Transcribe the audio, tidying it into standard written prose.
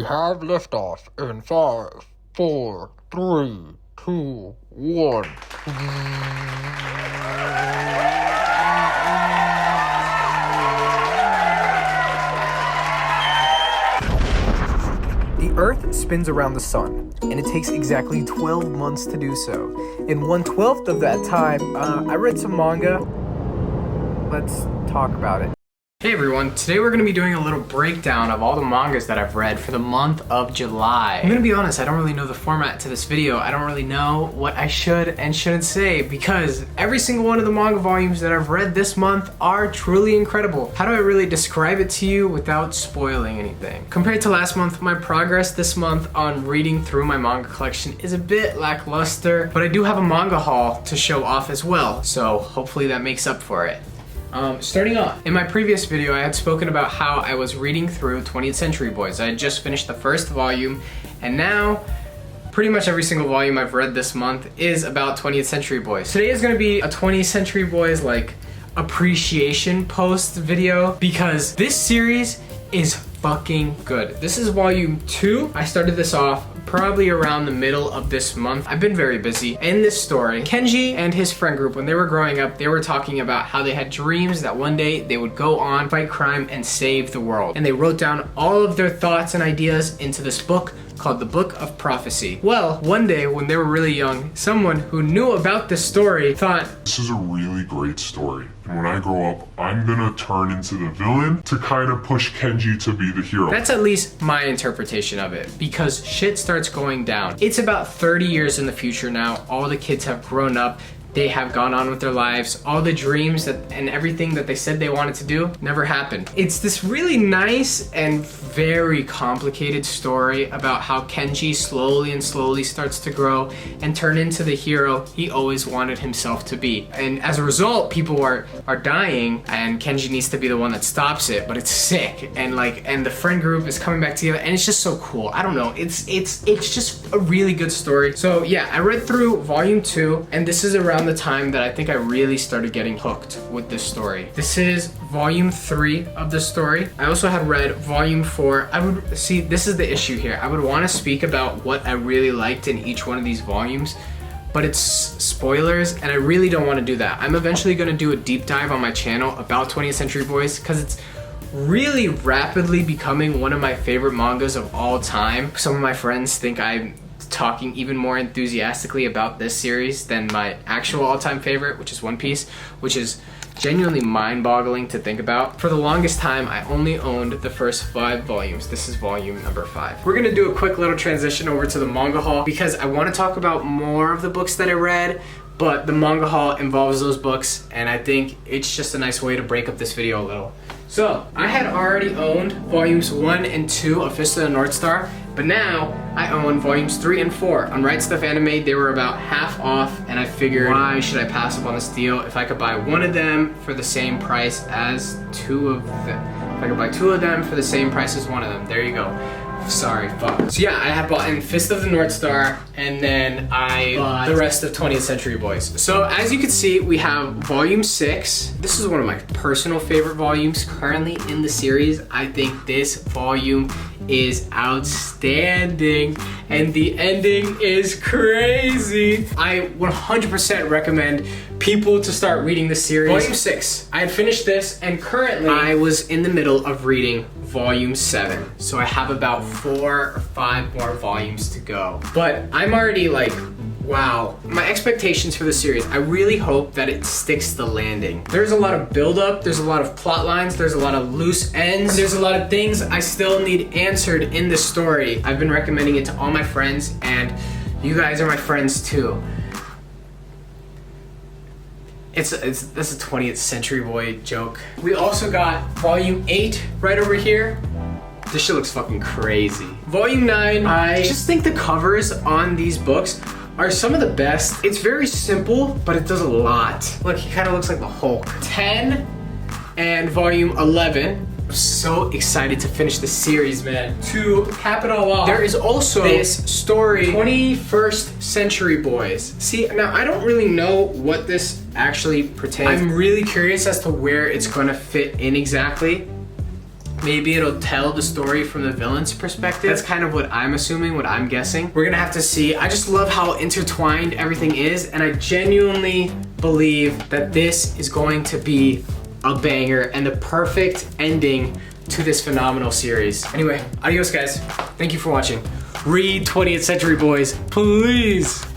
We have liftoff in 5, 4, 3, 2, 1. The Earth spins around the sun, and it takes exactly 12 months to do so. In 1/12 of that time, I read some manga. Let's talk about it. Hey everyone, today we're going to be doing a little breakdown of all the mangas that I've read for the month of July. I'm going to be honest, I don't really know the format to this video. I don't really know what I should and shouldn't say because every single one of the manga volumes that I've read this month are truly incredible. How do I really describe it to you without spoiling anything? Compared to last month, my progress this month on reading through my manga collection is a bit lackluster, but I do have a manga haul to show off as well, so hopefully that makes up for it. Starting off, in my previous video I had spoken about how I was reading through 20th Century Boys. I had just finished the first volume, and now pretty much every single volume I've read this month is about 20th Century Boys. Today is going to be a 20th Century Boys like appreciation post video because this series is fucking good. This is volume 2. I started this off probably around the middle of this month. I've been very busy. In this story, Kenji and his friend group, when they were growing up, they were talking about how they had dreams that one day they would go on, fight crime, and save the world. And they wrote down all of their thoughts and ideas into this book called the Book of Prophecy. Well, one day when they were really young, someone who knew about this story thought, this is a really great story. And when I grow up, I'm gonna turn into the villain to kind of push Kenji to be the hero. That's at least my interpretation of it, because shit starts going down. It's about 30 years in the future now. All the kids have grown up. They have gone on with their lives. All the dreams and everything that they said they wanted to do never happened. It's this really nice and very complicated story about how Kenji slowly starts to grow and turn into the hero he always wanted himself to be. And as a result, people are dying, and Kenji needs to be the one that stops it, but it's sick. And the friend group is coming back together, and it's just so cool. I don't know, it's just a really good story. So yeah, I read through volume 2, and this is around the time that I think I really started getting hooked with this story. This is volume 3 of the story. I also had read volume 4. This is the issue here. I would want to speak about what I really liked in each one of these volumes, but it's spoilers, and I really don't want to do that. I'm eventually going to do a deep dive on my channel about 20th Century Boys because it's really rapidly becoming one of my favorite mangas of all time. Some of my friends think I'm talking even more enthusiastically about this series than my actual all-time favorite, which is One Piece, which is genuinely mind-boggling to think about. For the longest time, I only owned the first 5 volumes. This is volume number 5. We're gonna do a quick little transition over to the manga haul because I want to talk about more of the books that I read, but the manga haul involves those books, and I think it's just a nice way to break up this video a little. So, I had already owned volumes 1 and 2 of Fist of the North Star, but now I own volumes 3 and 4. On Right Stuff Anime, they were about half off, and I figured, why should I pass up on this deal if I could buy one of them for the same price as 2 of them? If I could buy 2 of them for the same price as one of them. There you go. Sorry, fuck. So yeah, I had bought in Fist of the North Star, and then I bought the rest of 20th Century Boys. So as you can see, we have volume 6. This is one of my personal favorite volumes currently in the series. I think this volume is outstanding, and the ending is crazy. I 100% recommend people to start reading this series. Volume 6, I had finished this, and currently I was in the middle of reading volume 7. So I have about 4 or 5 more volumes to go. But I'm already like, wow. My expectations for the series, I really hope that it sticks the landing. There's a lot of buildup, there's a lot of plot lines, there's a lot of loose ends, there's a lot of things I still need answered in this story. I've been recommending it to all my friends, and you guys are my friends too. That's a 20th Century Boy joke. We also got volume 8 right over here. This shit looks fucking crazy. Volume 9, I just think the covers on these books are some of the best. It's very simple, but it does a lot. Look, he kind of looks like the Hulk. 10 and volume 11. I'm so excited to finish this series, man. To cap it all off, there is also this story, 21st Century Boys. See, now I don't really know what this actually pertains. I'm really curious as to where it's gonna fit in exactly. maybe it'll tell the story from the villain's perspective. That's kind of what I'm assuming, what I'm guessing. We're gonna have to see. I just love how intertwined everything is, and I genuinely believe that this is going to be a banger and the perfect ending to this phenomenal series. Anyway, adios guys. Thank you for watching. Read 20th Century Boys, please.